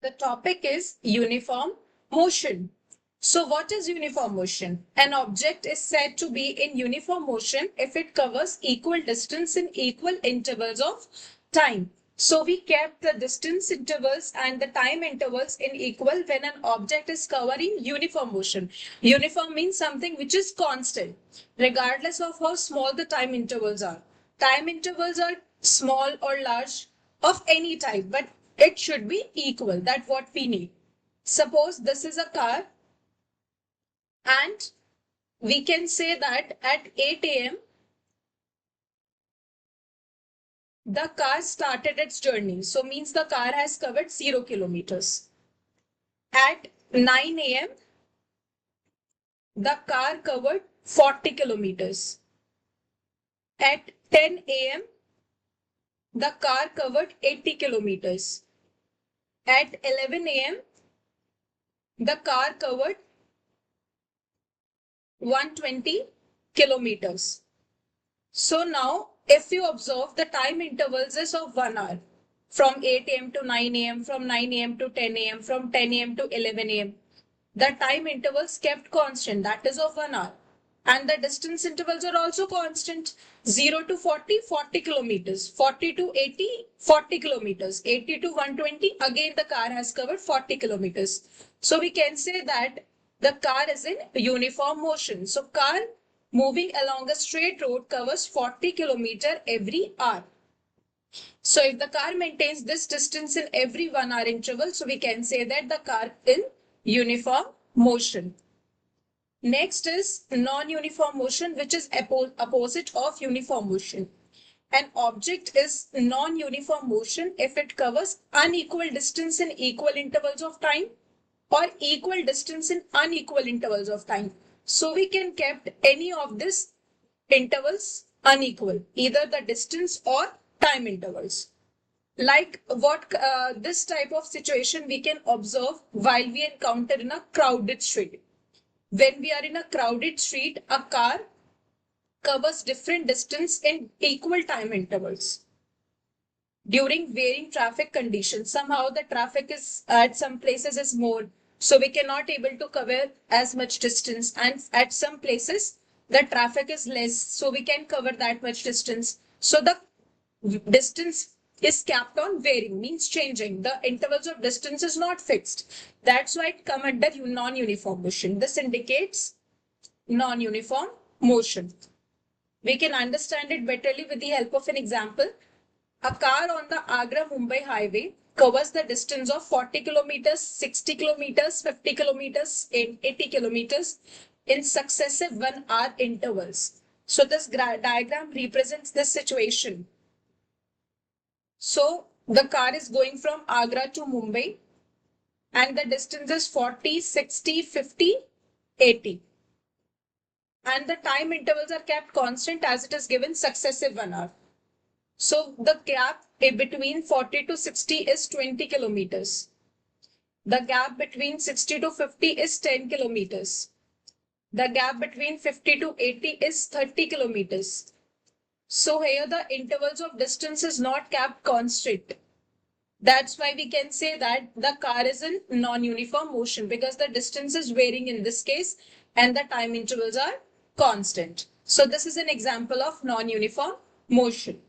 The topic is uniform motion. So what is uniform motion? An object is said to be in uniform motion if it covers equal distance in equal intervals of time. So we kept the distance intervals and the time intervals in equal when an object is covering uniform motion. Uniform means something which is constant, regardless of how small the time intervals are. Time intervals are small or large of any type, but it should be equal. That's what we need. Suppose this is a car and we can say that at 8 a.m. the car started its journey. So means the car has covered 0 kilometers. At 9 a.m. the car covered 40 kilometers. At 10 a.m. the car covered 80 kilometers. At 11 a.m. the car covered 120 kilometers. So now if you observe, the time intervals is of 1 hour from 8 a.m. to 9 a.m., from 9 a.m. to 10 a.m., from 10 a.m. to 11 a.m. The time intervals kept constant, that is of 1 hour. And the distance intervals are also constant. 0 to 40, 40 kilometers. 40 to 80, 40 kilometers. 80 to 120, again the car has covered 40 kilometers. So we can say that the car is in uniform motion. So car moving along a straight road covers 40 kilometers every hour. So if the car maintains this distance in every 1 hour interval, so we can say that the car in uniform motion. Next is non-uniform motion, which is opposite of uniform motion. An object is non-uniform motion if it covers unequal distance in equal intervals of time or equal distance in unequal intervals of time. So we can kept any of these intervals unequal, either the distance or time intervals. Like what this type of situation we can observe while we encounter in a crowded street. When we are in a crowded street, a car covers different distance in equal time intervals. During varying traffic conditions, somehow the traffic is at some places is more, so we cannot able to cover as much distance, and at some places the traffic is less, so we can cover that much distance. So the distance is kept on varying, means changing. The intervals of distance is not fixed. That's why it come under non-uniform motion. This indicates non-uniform motion. We can understand it betterly with the help of an example. A car on the Agra-Mumbai highway covers the distance of 40 kilometers, 60 kilometers, 50 kilometers, and 80 kilometers in successive 1 hour intervals. So this diagram represents this situation. So the car is going from Agra to Mumbai and the distance is 40, 60, 50, 80. And the time intervals are kept constant as it is given successive 1 hour. So the gap between 40 to 60 is 20 kilometers. The gap between 60 to 50 is 10 kilometers. The gap between 50 to 80 is 30 kilometers. So here the intervals of distance is not kept constant. That's why we can say that the car is in non-uniform motion, because the distance is varying in this case and the time intervals are constant. So this is an example of non-uniform motion.